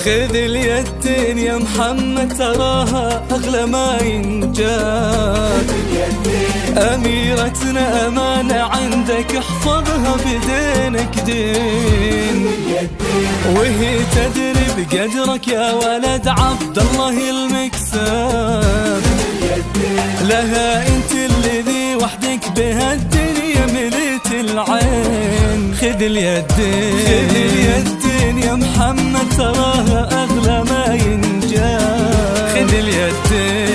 خذ اليدين يا محمد تراها أغلى ما ينجاب. أميرتنا أمانة عندك احفظها بدينك دين، وهي تدري بقدرك يا ولد عبد الله المكسب. لها انت الذي وحدك بهالدنيا مليت العين. خذ اليدين يا محمد تراها أغلى ما ينجاب. خذ اليدين